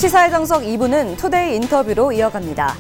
시사의 정석 2부는 투데이 인터뷰로 이어갑니다.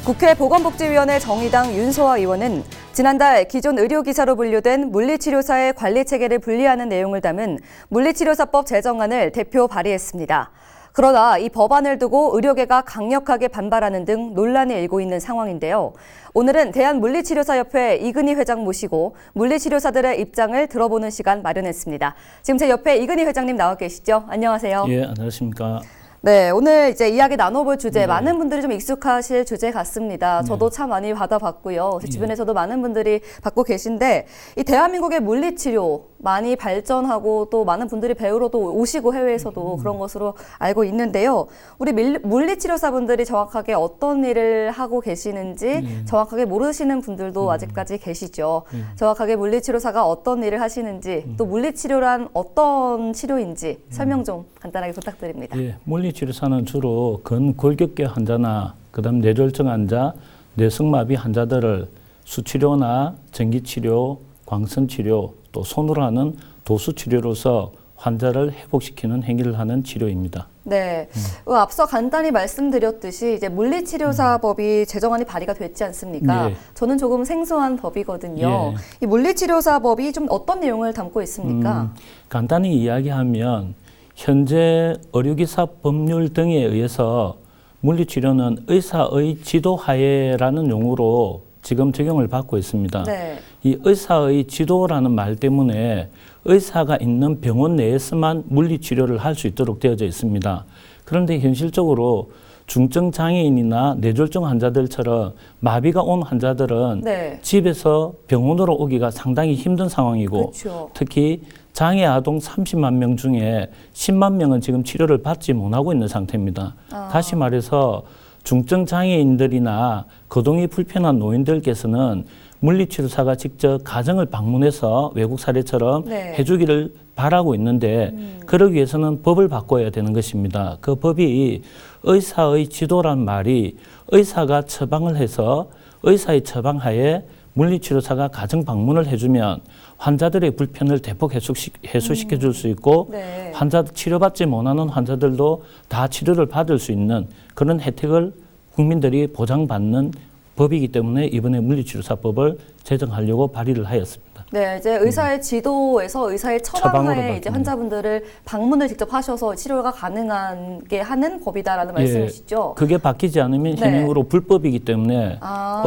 국회 보건복지위원회 정의당 윤소아 의원은 지난달 기존 의료기사로 분류된 물리치료사의 관리체계를 분리하는 내용을 담은 물리치료사법 제정안을 대표 발의했습니다. 그러나 이 법안을 두고 의료계가 강력하게 반발하는 등 논란이 일고 있는 상황인데요. 오늘은 대한물리치료사협회 이근희 회장 모시고 물리치료사들의 입장을 들어보는 시간 마련했습니다. 지금 제 옆에 이근희 회장님 나와 계시죠? 안녕하세요. 예, 안녕하십니까. 네, 오늘 이제 이야기 나눠볼 주제, 많은 분들이 좀 익숙하실 주제 같습니다. 저도 참 많이 받아봤고요. 제 주변에서도 많은 분들이 받고 계신데, 이 대한민국의 물리치료 많이 발전하고 또 많은 분들이 배우러도 오시고 해외에서도 그런 것으로 알고 있는데요. 우리 물리치료사분들이 정확하게 어떤 일을 하고 계시는지 정확하게 모르시는 분들도 아직까지 계시죠. 정확하게 물리치료사가 어떤 일을 하시는지, 또 물리치료란 어떤 치료인지 설명 좀 간단하게 부탁드립니다. 예, 물리치료사는 주로 근골격계 환자나 그다음 뇌졸중 환자, 뇌성마비 환자들을 수치료나 전기치료, 광선치료, 또 손으로 하는 도수치료로서 환자를 회복시키는 행위를 하는 치료입니다. 네, 앞서 간단히 말씀드렸듯이 이제 물리치료사법이 제정안이 발의가 됐지 않습니까? 예. 저는 조금 생소한 법이거든요. 예. 이 물리치료사법이 좀 어떤 내용을 담고 있습니까? 간단히 이야기하면 현재 의료기사 법률 등에 의해서 물리치료는 의사의 지도하에라는 용어로 지금 적용을 받고 있습니다. 네. 이 의사의 지도라는 말 때문에 의사가 있는 병원 내에서만 물리치료를 할 수 있도록 되어져 있습니다. 그런데 현실적으로 중증 장애인이나 뇌졸중 환자들처럼 마비가 온 환자들은 네. 집에서 병원으로 오기가 상당히 힘든 상황이고, 그렇죠. 특히 장애 아동 30만 명 중에 10만 명은 지금 치료를 받지 못하고 있는 상태입니다. 다시 말해서 중증 장애인들이나 거동이 불편한 노인들께서는 물리치료사가 직접 가정을 방문해서 외국 사례처럼 네. 해주기를 바라고 있는데 그러기 위해서는 법을 바꿔야 되는 것입니다. 그 법이 의사의 지도란 말이 의사가 처방을 해서 의사의 처방하에 물리치료사가 가정 방문을 해주면 환자들의 불편을 대폭 해소시켜 줄 수 있고 네. 치료받지 못하는 환자들도 다 치료를 받을 수 있는 그런 혜택을 국민들이 보장받는 법이기 때문에 이번에 물리치료사법을 제정하려고 발의를 하였습니다. 네, 이제 의사의 지도에서 의사의 처방하에 이제 바뀌는. 환자분들을 방문을 직접 하셔서 치료가 가능하게 하는 법이다라는 말씀이시죠? 그게 바뀌지 않으면 네. 현행으로 불법이기 때문에 아.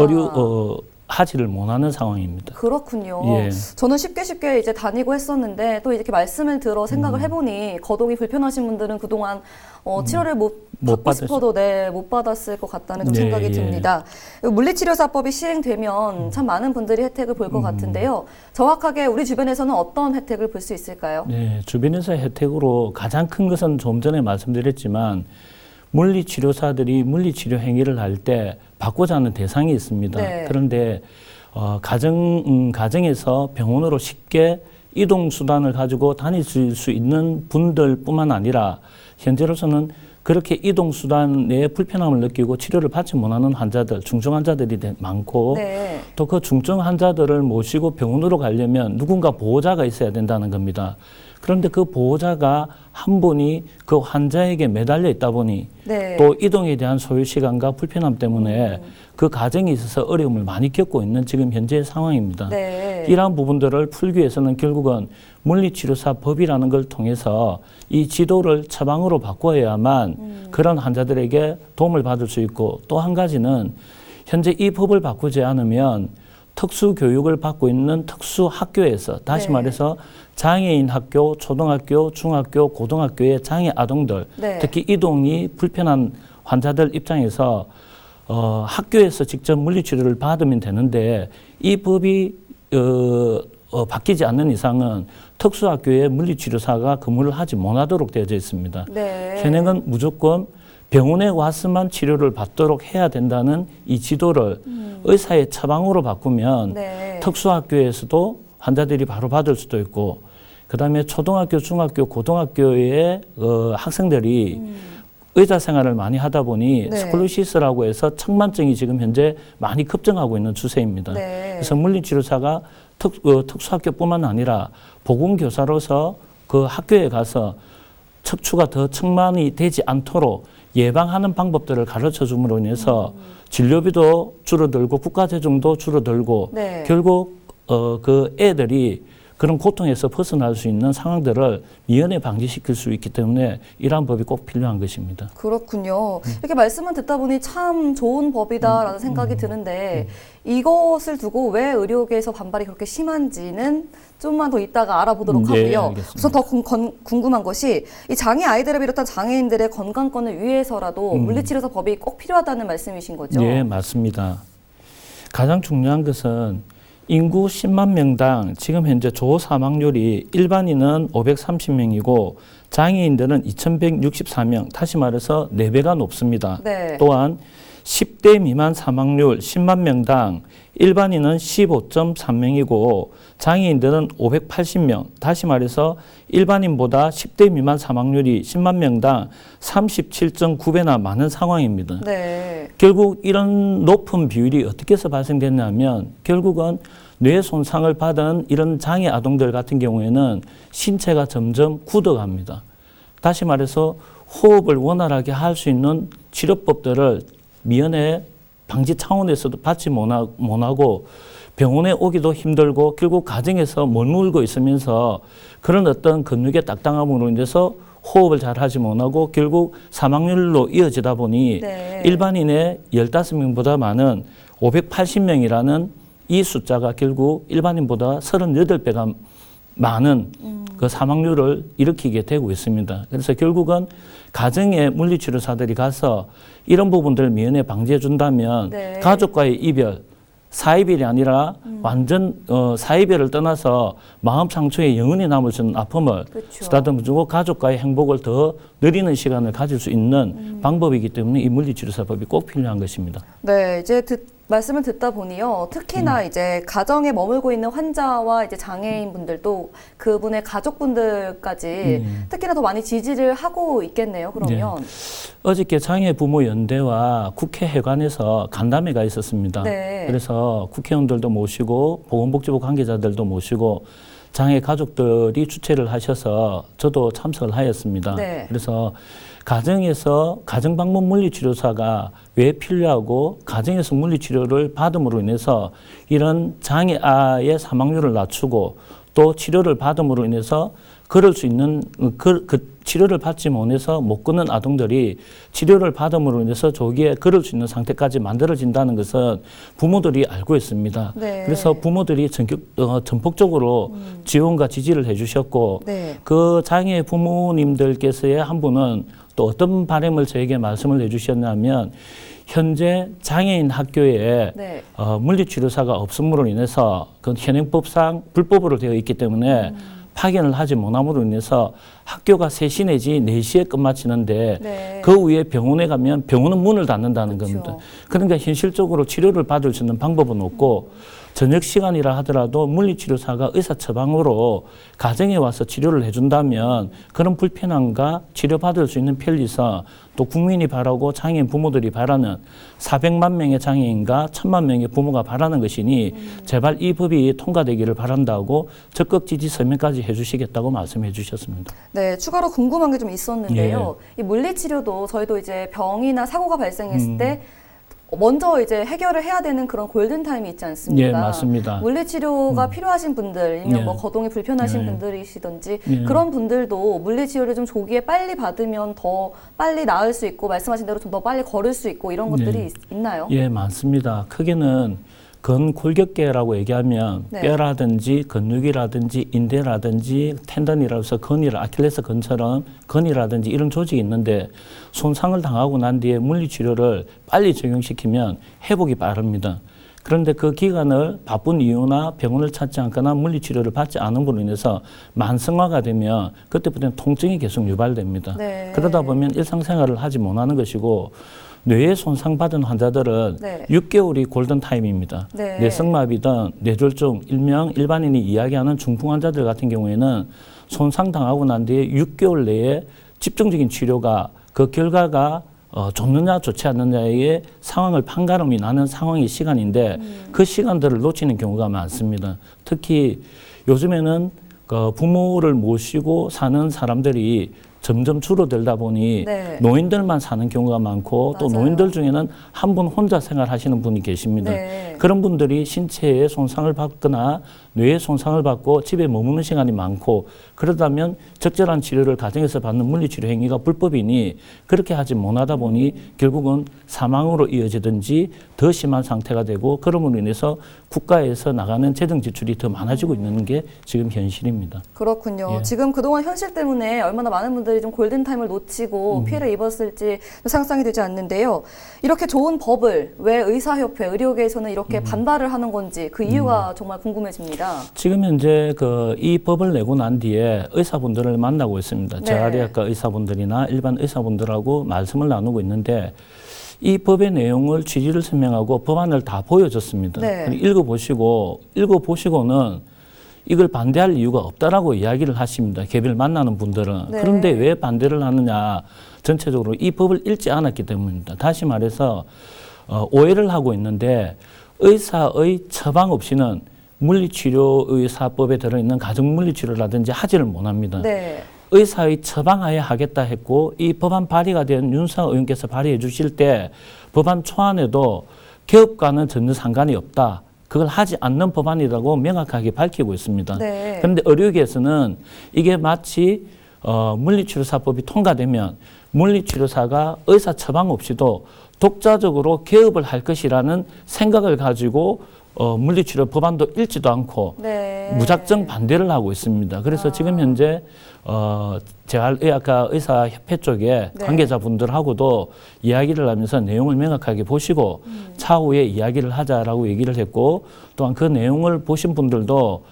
하지를 못하는 상황입니다. 그렇군요. 예. 저는 쉽게 이제 다니고 했었는데 또 이렇게 말씀을 들어 생각을 해보니 거동이 불편하신 분들은 그동안 치료를 못 받고 싶어도 못 받았을 것 같다는 좀 네, 생각이 예. 듭니다. 물리치료사법이 시행되면 참 많은 분들이 혜택을 볼 것 같은데요. 정확하게 우리 주변에서는 어떤 혜택을 볼 수 있을까요? 네, 주변에서 혜택으로 가장 큰 것은 좀 전에 말씀드렸지만 물리치료사들이 물리치료 행위를 할 때 받고자 하는 대상이 있습니다. 네. 그런데 가정에서 병원으로 쉽게 이동수단을 가지고 다닐 수 있는 분들뿐만 아니라 현재로서는 그렇게 이동수단에 불편함을 느끼고 치료를 받지 못하는 환자들, 중증 환자들이 많고 네. 또 그 중증 환자들을 모시고 병원으로 가려면 누군가 보호자가 있어야 된다는 겁니다. 그런데 그 보호자가 한 분이 그 환자에게 매달려 있다 보니 네. 또 이동에 대한 소요 시간과 불편함 때문에 그 가정에 있어서 어려움을 많이 겪고 있는 지금 현재의 상황입니다. 네. 이러한 부분들을 풀기 위해서는 결국은 물리치료사 법이라는 걸 통해서 이 지도를 처방으로 바꿔야만 그런 환자들에게 도움을 받을 수 있고, 또 한 가지는 현재 이 법을 바꾸지 않으면 특수교육을 받고 있는 특수학교에서 다시 네. 말해서 장애인 학교, 초등학교, 중학교, 고등학교의 장애 아동들, 네. 특히 이동이 불편한 환자들 입장에서 학교에서 직접 물리치료를 받으면 되는데 이 법이 바뀌지 않는 이상은 특수학교에 물리치료사가 근무를 하지 못하도록 되어져 있습니다. 네. 현행은 무조건 병원에 와서만 치료를 받도록 해야 된다는 이 지도를 의사의 처방으로 바꾸면 네. 특수학교에서도 환자들이 바로 받을 수도 있고, 그다음에 초등학교, 중학교, 고등학교의 학생들이 의사 생활을 많이 하다 보니 네. 스콜로시스라고 해서 청만증이 지금 현재 많이 급증하고 있는 추세입니다. 네. 그래서 물리치료사가 특수학교뿐만 아니라 보건교사로서 그 학교에 가서 척추가 더 측만이 되지 않도록 예방하는 방법들을 가르쳐 줌으로 인해서 진료비도 줄어들고 국가 재정도 줄어들고 네. 결국 그 애들이 그런 고통에서 벗어날 수 있는 상황들을 미연에 방지시킬 수 있기 때문에 이러한 법이 꼭 필요한 것입니다. 그렇군요. 이렇게 말씀을 듣다 보니 참 좋은 법이다라는 생각이 드는데 이것을 두고 왜 의료계에서 반발이 그렇게 심한지는 좀만 더 이따가 알아보도록 네, 하고요. 알겠습니다. 우선 더 궁금한 것이 이 장애 아이들을 비롯한 장애인들의 건강권을 위해서라도 물리치료사 법이 꼭 필요하다는 말씀이신 거죠? 네, 맞습니다. 가장 중요한 것은 인구 10만 명당 지금 현재 조 사망률이 일반인은 530명이고 장애인들은 2,164명, 다시 말해서 4배가 높습니다. 네. 또한 10대 미만 사망률 10만 명당 일반인은 15.3명이고 장애인들은 580명, 다시 말해서 일반인보다 10대 미만 사망률이 10만 명당 37.9배나 많은 상황입니다. 네. 결국 이런 높은 비율이 어떻게 해서 발생됐냐면 결국은 뇌 손상을 받은 이런 장애 아동들 같은 경우에는 신체가 점점 굳어갑니다. 다시 말해서 호흡을 원활하게 할 수 있는 치료법들을 미연에 방지 차원에서도 받지 못하고 병원에 오기도 힘들고 결국 가정에서 머물고 있으면서 그런 어떤 근육의 딱딱함으로 인해서 호흡을 잘 하지 못하고 결국 사망률로 이어지다 보니 네. 일반인의 15명보다 많은 580명이라는 이 숫자가 결국 일반인보다 38배가 많은 그 사망률을 일으키게 되고 있습니다. 그래서 결국은 가정의 물리치료사들이 가서 이런 부분들을 미연에 방지해 준다면 네. 가족과의 이별, 사이별이 아니라 완전 사이별을 떠나서 마음 상처에 영원히 남을 수 있는 아픔을 그렇죠. 쓰다듬어주고 가족과의 행복을 더 누리는 시간을 가질 수 있는 방법이기 때문에 이 물리치료사법이 꼭 필요한 것입니다. 네, 이제 말씀을 듣다 보니요. 특히나 이제 가정에 머물고 있는 환자와 이제 장애인 분들도 그분의 가족분들까지 특히나 더 많이 지지를 하고 있겠네요. 그러면. 어저께 장애부모연대와 국회회관에서 간담회가 있었습니다. 네. 그래서 국회의원들도 모시고 보건복지부 관계자들도 모시고 장애 가족들이 주최를 하셔서 저도 참석을 하였습니다. 네. 그래서 가정에서 가정방문 물리치료사가 왜 필요하고 가정에서 물리치료를 받음으로 인해서 이런 장애아의 사망률을 낮추고 또 치료를 받음으로 인해서 그럴 수 있는 그 치료를 받지 못해서 못 걷는 아동들이 치료를 받음으로 인해서 조기에 걸을 수 있는 상태까지 만들어진다는 것은 부모들이 알고 있습니다. 네. 그래서 부모들이 전폭적으로 지원과 지지를 해주셨고 네. 그 장애 부모님들께서의 한 분은 또 어떤 바람을 저에게 말씀을 해주셨냐면 현재 장애인 학교에 네. 물리치료사가 없음으로 인해서 그 현행법상 불법으로 되어 있기 때문에 파견을 하지 못함으로 인해서 학교가 3시 내지 4시에 끝마치는데 네. 그 후에 병원에 가면 병원은 문을 닫는다는 그렇죠. 겁니다. 그러니까 현실적으로 치료를 받을 수 있는 방법은 없고 저녁 시간이라 하더라도 물리치료사가 의사 처방으로 가정에 와서 치료를 해준다면 그런 불편함과 치료받을 수 있는 편리성 또 국민이 바라고 장애인 부모들이 바라는 400만 명의 장애인과 1000만 명의 부모가 바라는 것이니 제발 이 법이 통과되기를 바란다고 적극 지지 서명까지 해주시겠다고 말씀해 주셨습니다. 네, 추가로 궁금한 게 좀 있었는데요. 이 물리치료도 저희도 이제 병이나 사고가 발생했을 때 먼저 이제 해결을 해야 되는 그런 골든타임이 있지 않습니까? 예, 맞습니다. 물리치료가 필요하신 분들, 아니면 예. 뭐 거동이 불편하신 예. 분들이시든지 예. 그런 분들도 물리치료를 좀 조기에 빨리 받으면 더 빨리 나을 수 있고 말씀하신 대로 좀 더 빨리 걸을 수 있고 이런 것들이 예. 있나요? 예, 많습니다. 크게는 근골격계라고 얘기하면 네. 뼈라든지 근육이라든지 인대라든지 텐던이라고 해서 아킬레스 건처럼 근이라든지 이런 조직이 있는데 손상을 당하고 난 뒤에 물리치료를 빨리 적용시키면 회복이 빠릅니다. 그런데 그 기간을 바쁜 이유나 병원을 찾지 않거나 물리치료를 받지 않음으로 인해서 만성화가 되면 그때부터는 통증이 계속 유발됩니다. 네. 그러다 보면 일상생활을 하지 못하는 것이고 뇌에 손상받은 환자들은 네. 6개월이 골든타임입니다. 네. 뇌성마비든 뇌졸중, 일명 일반인이 이야기하는 중풍 환자들 같은 경우에는 손상당하고 난 뒤에 6개월 내에 집중적인 치료가 그 결과가 좋느냐 좋지 않느냐의 상황을 판가름이 나는 상황이 시간인데 그 시간들을 놓치는 경우가 많습니다. 특히 요즘에는 그 부모를 모시고 사는 사람들이 점점 줄어들다 보니 네. 노인들만 사는 경우가 많고 또 맞아요. 노인들 중에는 한 분 혼자 생활하시는 분이 계십니다. 네. 그런 분들이 신체에 손상을 받거나 뇌에 손상을 받고 집에 머무는 시간이 많고 그러다면 적절한 치료를 가정에서 받는 물리치료 행위가 불법이니 그렇게 하지 못하다 보니 결국은 사망으로 이어지든지 더 심한 상태가 되고 그럼으로 인해서 국가에서 나가는 재정 지출이 더 많아지고 있는 게 지금 현실입니다. 그렇군요. 예. 지금 그동안 현실 때문에 얼마나 많은 분들이 좀 골든타임을 놓치고 피해를 입었을지 상상이 되지 않는데요. 이렇게 좋은 법을 왜 의사협회, 의료계에서는 이렇게 반발을 하는 건지 그 이유가 정말 궁금해집니다. 지금 현재 이 법을 내고 난 뒤에 의사분들을 만나고 있습니다. 네. 재활의학과 의사분들이나 일반 의사분들하고 말씀을 나누고 있는데 이 법의 내용을 취지를 설명하고 법안을 다 보여줬습니다. 네. 읽어보시고는 이걸 반대할 이유가 없다라고 이야기를 하십니다. 개별 만나는 분들은. 네. 그런데 왜 반대를 하느냐. 전체적으로 이 법을 읽지 않았기 때문입니다. 다시 말해서 오해를 하고 있는데 의사의 처방 없이는 물리치료의사법에 들어있는 가정물리치료라든지 하지를 못합니다. 네. 의사의 처방하에 하겠다 했고 이 법안 발의가 된 윤석열 의원께서 발의해 주실 때 법안 초안에도 개업과는 전혀 상관이 없다. 그걸 하지 않는 법안이라고 명확하게 밝히고 있습니다. 네. 그런데 의료계에서는 이게 마치 물리치료사법이 통과되면 물리치료사가 의사 처방 없이도 독자적으로 개업을 할 것이라는 생각을 가지고 물리치료 법안도 읽지도 않고 네. 무작정 반대를 하고 있습니다. 그래서 지금 현재 재활의학과 의사협회 쪽에 네. 관계자분들하고도 이야기를 하면서 내용을 명확하게 보시고 차후에 이야기를 하자라고 얘기를 했고 또한 그 내용을 보신 분들도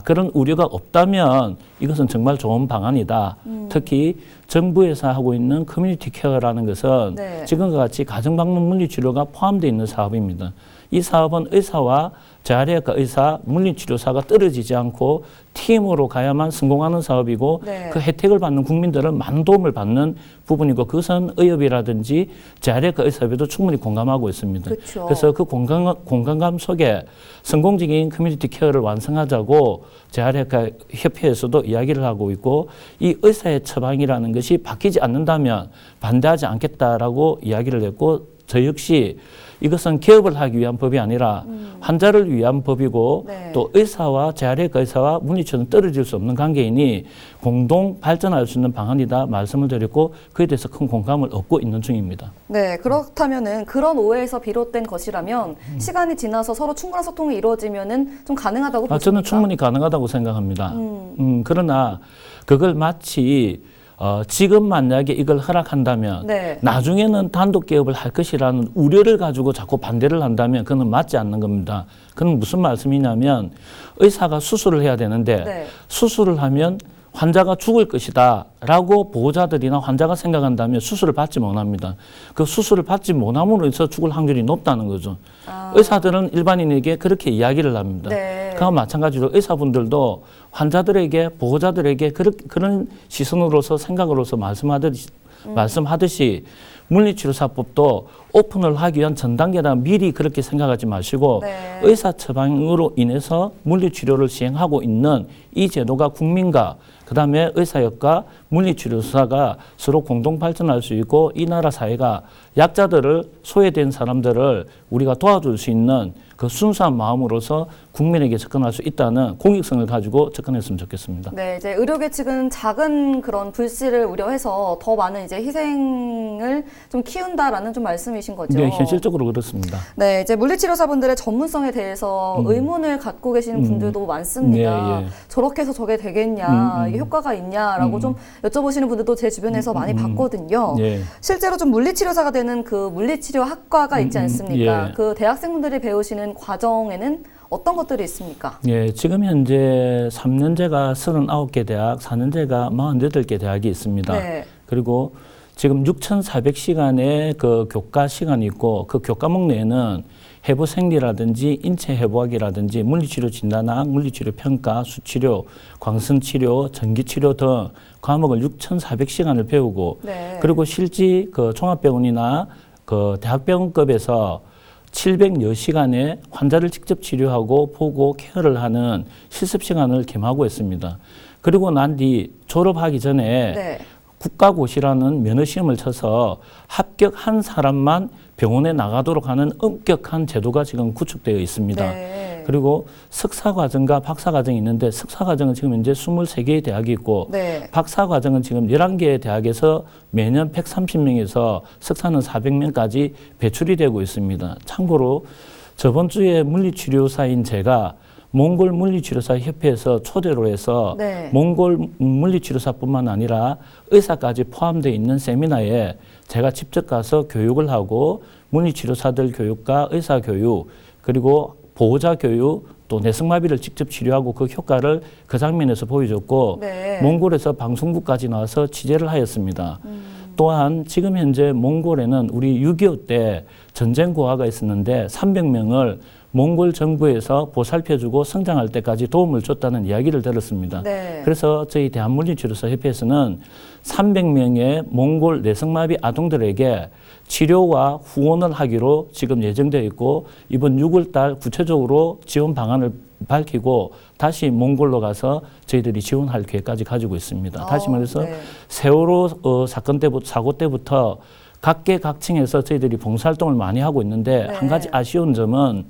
그런 우려가 없다면 이것은 정말 좋은 방안이다. 특히 정부에서 하고 있는 커뮤니티 케어라는 것은 네. 지금과 같이 가정방문 물리치료가 포함되어 있는 사업입니다. 이 사업은 의사와 재활의학과 의사, 물리치료사가 떨어지지 않고 팀으로 가야만 성공하는 사업이고 네. 그 혜택을 받는 국민들은 많은 도움을 받는 부분이고 그것은 의협이라든지 재활의학과 의사협회도 충분히 공감하고 있습니다. 그쵸. 그래서 그 공감감 속에 성공적인 커뮤니티 케어를 완성하자고 재활의학과 협회에서도 이야기를 하고 있고 이 의사의 처방이라는 것이 바뀌지 않는다면 반대하지 않겠다라고 이야기를 했고 저 역시 이것은 개업을 하기 위한 법이 아니라 환자를 위한 법이고 네. 또 의사와 재활의학과 의사와 물리치료는 떨어질 수 없는 관계이니 공동 발전할 수 있는 방안이다 말씀을 드렸고 그에 대해서 큰 공감을 얻고 있는 중입니다. 네, 그렇다면은 그런 오해에서 비롯된 것이라면 시간이 지나서 서로 충분한 소통이 이루어지면은 좀 가능하다고 보십니까? 저는 충분히 가능하다고 생각합니다. 그러나 그걸 마치 지금 만약에 이걸 허락한다면 네. 나중에는 단독 개업을 할 것이라는 우려를 가지고 자꾸 반대를 한다면 그건 맞지 않는 겁니다. 그건 무슨 말씀이냐면 의사가 수술을 해야 되는데 네. 수술을 하면 환자가 죽을 것이다 라고 보호자들이나 환자가 생각한다면 수술을 받지 못합니다. 그 수술을 받지 못함으로 해서 죽을 확률이 높다는 거죠. 의사들은 일반인에게 그렇게 이야기를 합니다. 네. 그와 마찬가지로 의사분들도 환자들에게 보호자들에게 그런 시선으로서 생각으로서 말씀하듯이 물리치료사법도 오픈을 하기 위한 전 단계다 미리 그렇게 생각하지 마시고 네. 의사 처방으로 인해서 물리치료를 시행하고 있는 이 제도가 국민과 그다음에 의사협과 물리치료사가 서로 공동 발전할 수 있고 이 나라 사회가 약자들을 소외된 사람들을 우리가 도와줄 수 있는 그 순수한 마음으로서 국민에게 접근할 수 있다는 공익성을 가지고 접근했으면 좋겠습니다. 네, 이제 의료계 측은 작은 그런 불씨를 우려해서 더 많은 이제 희생을 좀 키운다라는 좀 말씀이신 거죠. 네, 현실적으로 그렇습니다. 네, 이제 물리치료사분들의 전문성에 대해서 의문을 갖고 계시는 분들도 많습니다. 네, 예. 저렇게 해서 저게 되겠냐, 이게 효과가 있냐라고 좀 여쭤보시는 분들도 제 주변에서 많이 봤거든요. 예. 실제로 좀 물리치료사가 되는 그 물리치료 학과가 있지 않습니까? 예. 그 대학생분들이 배우시는 과정에는 어떤 것들이 있습니까? 예, 지금 현재 3년제가 39개 대학, 4년제가 48개 대학이 있습니다. 네. 그리고 지금 6,400시간의 그 교과 시간이 있고 그 교과목 내에는 해부 생리라든지 인체 해부학이라든지 물리치료 진단학, 물리치료 평가, 수치료, 광선치료, 전기치료 등 과목을 6,400시간을 배우고 네. 그리고 실제 그 종합병원이나 그 대학병원급에서 700여시간의 환자를 직접 치료하고 보고 케어를 하는 실습 시간을 겸하고 있습니다. 그리고 난 뒤 졸업하기 전에 네. 국가고시라는 면허시험을 쳐서 합격한 사람만 병원에 나가도록 하는 엄격한 제도가 지금 구축되어 있습니다. 네. 그리고 석사과정과 박사과정이 있는데 석사과정은 지금 현재 23개의 대학이 있고 네. 박사과정은 지금 11개의 대학에서 매년 130명에서 석사는 400명까지 배출이 되고 있습니다. 참고로 저번 주에 물리치료사인 제가 몽골 물리치료사 협회에서 초대로 해서 네. 몽골 물리치료사뿐만 아니라 의사까지 포함되어 있는 세미나에 제가 직접 가서 교육을 하고 물리치료사들 교육과 의사 교육 그리고 보호자 교육 또 내성마비를 직접 치료하고 그 효과를 그 장면에서 보여줬고 네. 몽골에서 방송국까지 나와서 취재를 하였습니다. 또한 지금 현재 몽골에는 우리 6.25 때 전쟁 고아가 있었는데 300명을 몽골 정부에서 보살펴주고 성장할 때까지 도움을 줬다는 이야기를 들었습니다. 네. 그래서 저희 대한물리치료사협회에서는 300명의 몽골 내성마비 아동들에게 치료와 후원을 하기로 지금 예정되어 있고 이번 6월 달 구체적으로 지원 방안을 밝히고 다시 몽골로 가서 저희들이 지원할 계획까지 가지고 있습니다. 다시 말해서 네. 세월호 사건 때부터 사고 때부터 각계각층에서 저희들이 봉사활동을 많이 하고 있는데 네. 한 가지 아쉬운 점은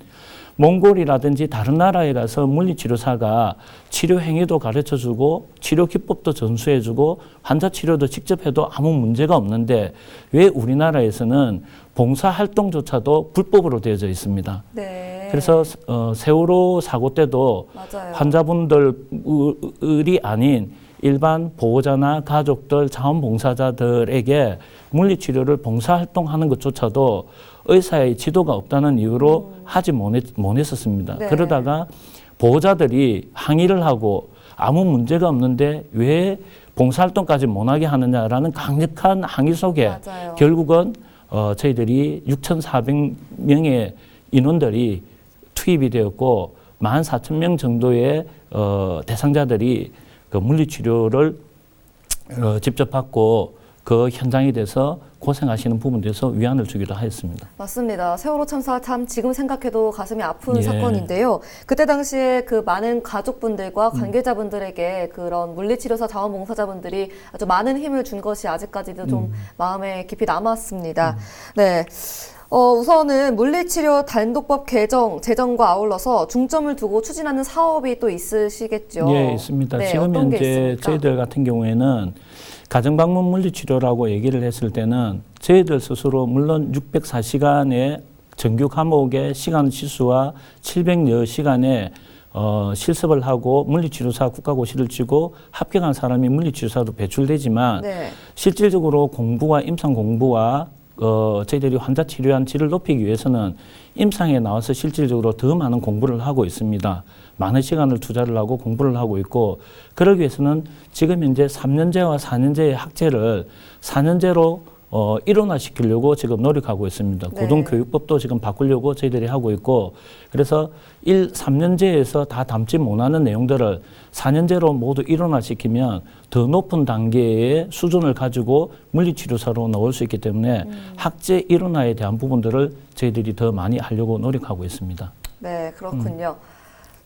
몽골이라든지 다른 나라에 가서 물리치료사가 치료 행위도 가르쳐주고 치료 기법도 전수해주고 환자 치료도 직접 해도 아무 문제가 없는데 왜 우리나라에서는 봉사활동조차도 불법으로 되어져 있습니다. 네. 그래서 세월호 사고 때도 맞아요. 환자분들이 아닌 일반 보호자나 가족들, 자원봉사자들에게 물리치료를 봉사활동하는 것조차도 의사의 지도가 없다는 이유로 하지 못했었습니다. 네. 그러다가 보호자들이 항의를 하고 아무 문제가 없는데 왜 봉사활동까지 못하게 하느냐라는 강력한 항의 속에 맞아요. 결국은 저희들이 6,400명의 인원들이 투입이 되었고 14,000명 정도의 대상자들이 그 물리치료를 직접 받고 그 현장에 대해서 고생하시는 부분에 대해서 위안을 주기도 하였습니다. 맞습니다. 세월호 참사 참 지금 생각해도 가슴이 아픈 예. 사건인데요. 그때 당시에 그 많은 가족분들과 관계자분들에게 그런 물리치료사 자원봉사자분들이 아주 많은 힘을 준 것이 아직까지도 좀 마음에 깊이 남았습니다. 네. 우선은 물리치료 단독법 제정과 아울러서 중점을 두고 추진하는 사업이 또 있으시겠죠? 예, 있습니다. 네, 지금 어떤 게 현재 있습니까? 저희들 같은 경우에는 가정방문 물리치료라고 얘기를 했을 때는 저희들 스스로 물론 604시간의 정규 과목의 시간 지수와 700여 시간의 실습을 하고 물리치료사 국가고시를 치고 합격한 사람이 물리치료사로 배출되지만 네. 실질적으로 공부와 임상 공부와 저희들이 환자 치료한 질을 높이기 위해서는 임상에 나와서 실질적으로 더 많은 공부를 하고 있습니다. 많은 시간을 투자를 하고 공부를 하고 있고 그러기 위해서는 지금 현재 3년제와 4년제의 학제를 4년제로 일원화시키려고 지금 노력하고 있습니다. 네. 고등교육법도 지금 바꾸려고 저희들이 하고 있고 그래서 3년제에서 다 담지 못하는 내용들을 4년제로 모두 일원화시키면 더 높은 단계의 수준을 가지고 물리치료사로 나올 수 있기 때문에 학제 일원화에 대한 부분들을 저희들이 더 많이 하려고 노력하고 있습니다. 네, 그렇군요.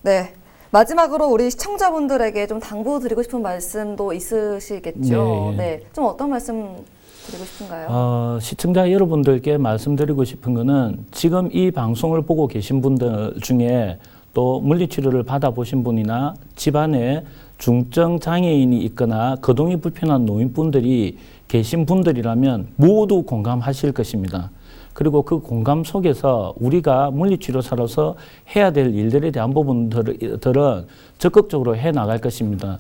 네. 마지막으로 우리 시청자분들에게 좀 당부드리고 싶은 말씀도 있으시겠죠? 네. 네. 좀 어떤 말씀 드리고 싶은가요? 시청자 여러분들께 말씀드리고 싶은 거는 지금 이 방송을 보고 계신 분들 중에 또 물리치료를 받아보신 분이나 집안에 중증 장애인이 있거나 거동이 불편한 노인분들이 계신 분들이라면 모두 공감하실 것입니다. 그리고 그 공감 속에서 우리가 물리치료사로서 해야 될 일들에 대한 부분들은 적극적으로 해 나갈 것입니다.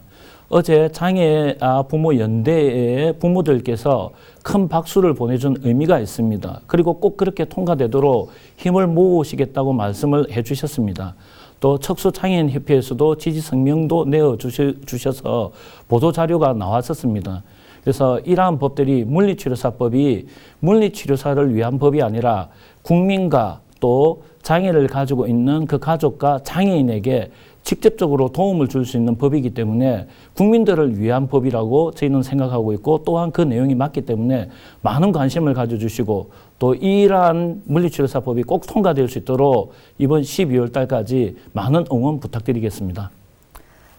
어제 장애아 부모 연대의 부모들께서 큰 박수를 보내준 의미가 있습니다. 그리고 꼭 그렇게 통과되도록 힘을 모으시겠다고 말씀을 해주셨습니다. 또 척수장애인협회에서도 지지 성명도 내어주셔서 보도자료가 나왔었습니다. 그래서 이러한 법들이 물리치료사법이 물리치료사를 위한 법이 아니라 국민과 또 장애를 가지고 있는 그 가족과 장애인에게 직접적으로 도움을 줄 수 있는 법이기 때문에 국민들을 위한 법이라고 저희는 생각하고 있고 또한 그 내용이 맞기 때문에 많은 관심을 가져주시고 또 이러한 물리치료사법이 꼭 통과될 수 있도록 이번 12월 달까지 많은 응원 부탁드리겠습니다.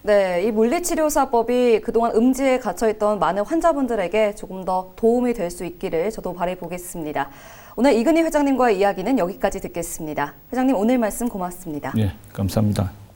네, 이 물리치료사법이 그동안 음지에 갇혀있던 많은 환자분들에게 조금 더 도움이 될 수 있기를 저도 바라보겠습니다. 오늘 이근희 회장님과의 이야기는 여기까지 듣겠습니다. 회장님 오늘 말씀 고맙습니다. 네, 감사합니다.